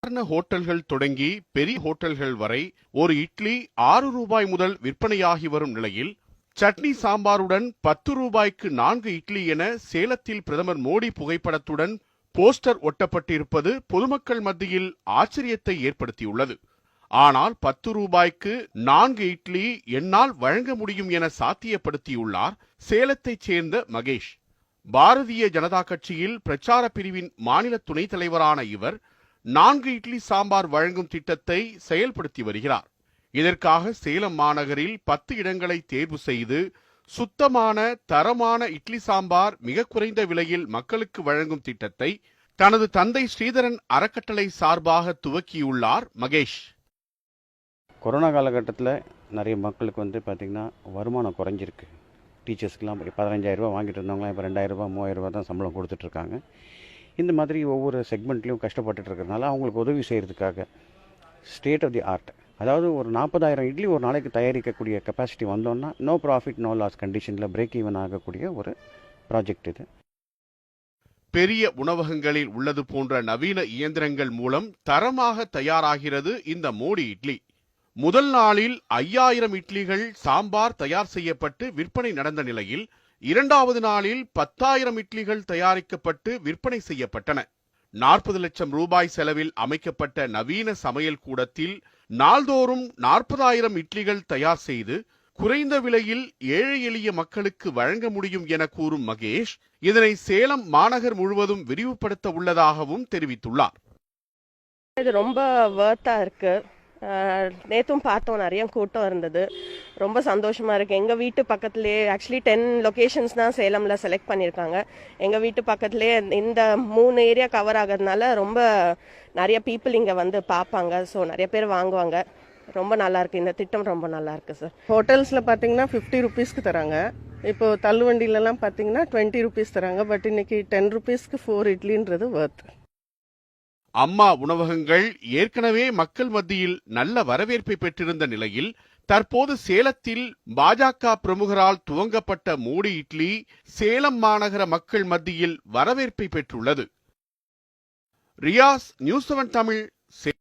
சாதாரண ஹோட்டல்கள் தொடங்கி பெரிய ஹோட்டல்கள் வரை ஒரு இட்லி 6 ரூபாய் முதல் விற்பனையாகி வரும் நிலையில் சட்னி சாம்பாருடன் 10 ரூபாய்க்கு 4 இட்லி என சேலத்தில் பிரதமர் மோடி புகைப்படத்துடன் போஸ்டர் ஒட்டப்பட்டிருப்பது பொதுமக்கள் மத்தியில் ஆச்சரியத்தை ஏற்படுத்தியுள்ளது. ஆனால் 10 ரூபாய்க்கு 4 இட்லி என்னால் வழங்க முடியும் என சாத்தியப்படுத்தியுள்ளார் சேலத்தைச் சேர்ந்த மகேஷ். பாரதிய ஜனதா கட்சியில் பிரச்சார பிரிவின் மாநில துணைத் தலைவரான இவர் 4 இட்லி சாம்பார் வழங்கும் திட்டத்தை செயல்படுத்தி வருகிறார். இதற்காக சேலம் மாநகரில் 10 இடங்களை தேர்வு செய்து சுத்தமான தரமான இட்லி சாம்பார் மிக குறைந்த விலையில் மக்களுக்கு வழங்கும் திட்டத்தை தனது தந்தை ஸ்ரீதரன் அறக்கட்டளை சார்பாக துவக்கியுள்ளார் மகேஷ். கொரோனா காலகட்டத்தில் நிறைய மக்களுக்கு பார்த்திங்கன்னா வருமானம் குறைஞ்சிருக்கு. டீச்சர்ஸ்க்கெலாம் 15,000 ரூபா வாங்கிட்டு இருந்தவங்களாம் இப்போ 2,000 ரூபா 3,000 ரூபா தான் சம்பளம் கொடுத்துட்ருக்காங்க. இந்த மாதிரி ஒவ்வொரு செக்மெண்ட்லேயும் கஷ்டப்பட்டுட்டு இருக்கிறதுனால அவங்களுக்கு உதவி செய்கிறதுக்காக ஸ்டேட் ஆஃப் தி ஆர்ட், அதாவது ஒரு 40,000 இட்லி ஒரு நாளைக்கு தயாரிக்கக்கூடிய கெப்பாசிட்டி வந்தோன்னா நோ ப்ராஃபிட் நோ லாஸ் கண்டிஷனில் பிரேக் ஈவன் ஆகக்கூடிய ஒரு ப்ராஜெக்ட் இது. பெரிய உணவகங்களில் உள்ளது போன்ற நவீன இயந்திரங்கள் மூலம் தரமாக தயாராகிறது இந்த மோடி இட்லி. முதல் நாளில் 5,000 இட்லிகள் சாம்பார் தயார் செய்யப்பட்டு விற்பனை நடந்த நிலையில் 2வது நாளில் 10,000 இட்லிகள் தயாரிக்கப்பட்டு விற்பனை செய்யப்பட்டன. 40 லட்சம் ரூபாய் செலவில் அமைக்கப்பட்ட நவீன சமையல் கூடத்தில் நாள்தோறும் 40,000 இட்லிகள் தயார் செய்து குறைந்த விலையில் ஏழை எளிய மக்களுக்கு வழங்க முடியும் என கூறும் மகேஷ், இதனை சேலம் மாநகர் முழுவதும் விரிவுபடுத்த உள்ளதாகவும் தெரிவித்துள்ளார். இது ரொம்ப வர்த்தா இருக்கு. நேற்றும் பார்த்தோம், நிறைய கூட்டம் இருந்தது. ரொம்ப சந்தோஷமா இருக்கு. எங்கள் வீட்டு பக்கத்துலேயே ஆக்சுவலி 10 லொக்கேஷன்ஸ் தான் சேலமில் செலக்ட் பண்ணியிருக்காங்க. எங்கள் வீட்டு பக்கத்துலேயே இந்த 3 ஏரியா கவர் ஆகிறதுனால ரொம்ப நிறைய பீப்புள் இங்கே வந்து பார்ப்பாங்க. ஸோ நிறைய பேர் வாங்குவாங்க. ரொம்ப நல்லா இருக்கு. இந்த திட்டம் ரொம்ப நல்லா இருக்கு சார். ஹோட்டல்ஸில் பார்த்தீங்கன்னா 50 ருபீஸ்க்கு தராங்க. இப்போ தள்ளுவண்டியிலலாம் பார்த்தீங்கன்னா 20 ருபீஸ் தராங்க. பட் இன்னைக்கு 10 ருபீஸ்க்கு 4 இட்லின்றது வர்த். அம்மா உணவகங்கள் ஏற்கனவே மக்கள் மத்தியில் நல்ல வரவேற்பை பெற்றிருந்த நிலையில் தற்போது சேலத்தில் பாஜக பிரமுகரால் துவங்கப்பட்ட மோடி இட்லி சேலம் மாநகர மக்கள் மத்தியில் வரவேற்பை பெற்றுள்ளது. ரியாஸ், நியூஸ் 7 தமிழ்.